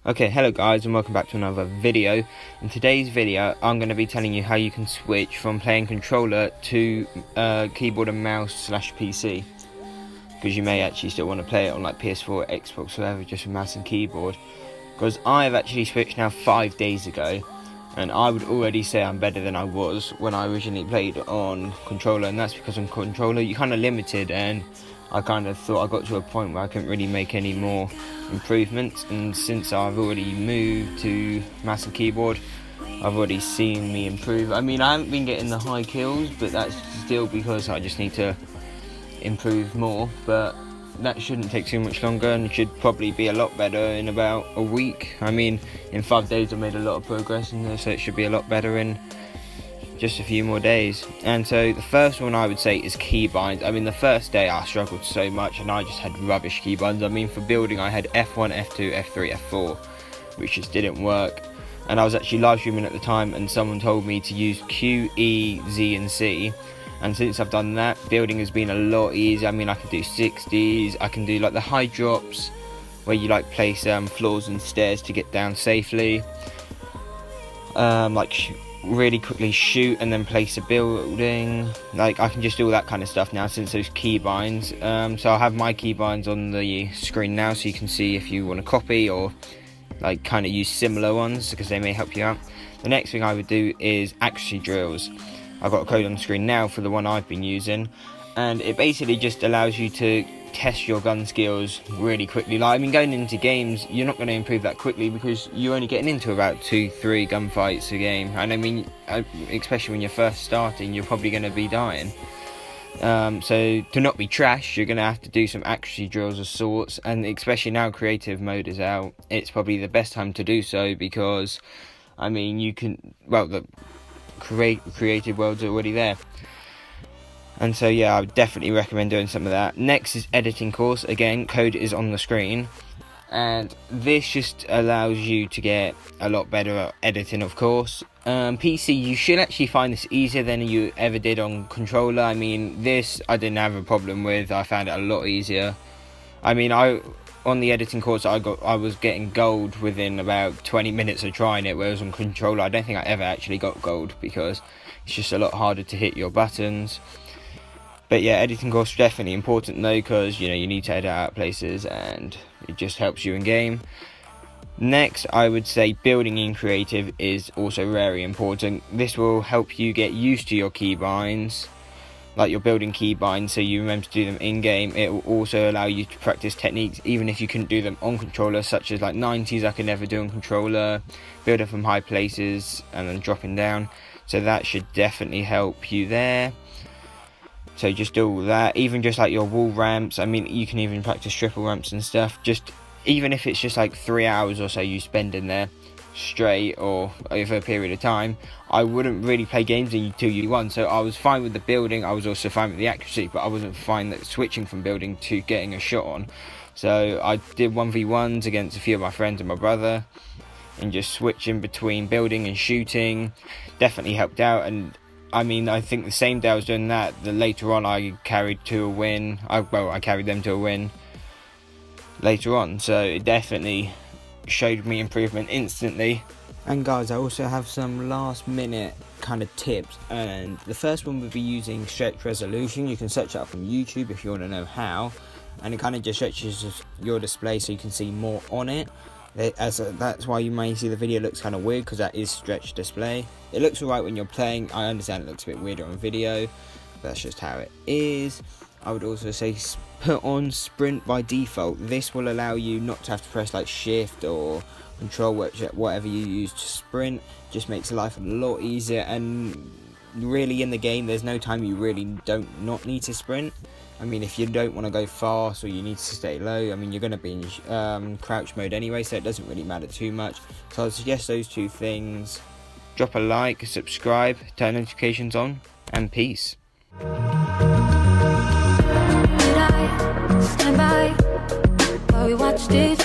Okay, hello guys and welcome back to another video. In today's video I'm going to be telling you how you can switch from playing controller to keyboard and mouse / PC, because you may actually still want to play it on like PS4, Xbox, whatever, just with mouse and keyboard. Because I've actually switched now 5 days ago, and I would already say I'm better than I was when I originally played on controller, and that's because on controller you're kind of limited, and I kind of thought I got to a point where I couldn't really make any more improvements, and since I've already moved to mouse and keyboard, I've already seen me improve. I mean, I haven't been getting the high kills, but that's still because I just need to improve more, but that shouldn't take too much longer and should probably be a lot better in about a week. I mean, in 5 days I made a lot of progress, and so it should be a lot better in just a few more days. And so the first one I would say is keybinds. I mean, the first day I struggled so much and I just had rubbish keybinds. I mean, for building I had F1, F2, F3, F4, which just didn't work. And I was actually live streaming at the time, and someone told me to use Q, E, Z and C. And since I've done that, building has been a lot easier. I mean, I can do 60s, I can do like the high drops where you like place floors and stairs to get down safely, really quickly shoot and then place a building. Like, I can just do all that kind of stuff now since those keybinds. So I'll have my keybinds on the screen now, so you can see if you want to copy or like kind of use similar ones, because they may help you out. The next thing I would do is accuracy drills. I've got a code on the screen now for the one I've been using, and it basically just allows you to test your gun skills really quickly. Like, I mean, going into games, you're not going to improve that quickly because you're only getting into about 2-3 gunfights a game, and I mean, especially when you're first starting, you're probably going to be dying. So to not be trash, you're going to have to do some accuracy drills of sorts, and especially now creative mode is out, it's probably the best time to do so, because I mean, you can, well, the creative world's already there. And so yeah, I would definitely recommend doing some of that. Next is editing course. Again, code is on the screen, and this just allows you to get a lot better at editing, of course. PC, you should actually find this easier than you ever did on controller. I mean, this I didn't have a problem with. I found it a lot easier. I mean, on the editing course I was getting gold within about 20 minutes of trying it, whereas on controller I don't think I ever actually got gold, because it's just a lot harder to hit your buttons. But yeah, editing course is definitely important though, because you know, you need to edit out places and it just helps you in game. Next, I would say building in creative is also very important. This will help you get used to your keybinds, like your building keybinds, so you remember to do them in game. It will also allow you to practice techniques even if you couldn't do them on controller, such as like 90s I could never do on controller, building from high places and then dropping down. So that should definitely help you there. So just do all that, even just like your wall ramps. I mean, you can even practice triple ramps and stuff. Just even if it's just like 3 hours or so you spend in there straight or over a period of time, I wouldn't really play games until you won. So I was fine with the building, I was also fine with the accuracy, but I wasn't fine that switching from building to getting a shot on. So I did 1v1s against a few of my friends and my brother, and just switching between building and shooting definitely helped out. And I mean, I think the same day I was doing that, the later on I carried to a win. I carried them to a win later on, so it definitely showed me improvement instantly. And guys, I also have some last minute kind of tips, and the first one would be using stretch resolution. You can search that up on YouTube if you want to know how, and it kind of just stretches your display so you can see more on it. That's why you may see the video looks kind of weird, because that is stretched display. It looks alright when you're playing. I understand it looks a bit weirder on video, but that's just how it is. I would also say put on sprint by default. This will allow you not to have to press like shift or control, whatever you use to sprint. Just makes life a lot easier, and really in the game there's no time you really don't not need to sprint. I mean, if you don't want to go fast or you need to stay low, I mean, you're going to be in crouch mode anyway, so it doesn't really matter too much. So I'd suggest those two things. Drop a like, subscribe, turn notifications on, and peace. Stand by while we watch this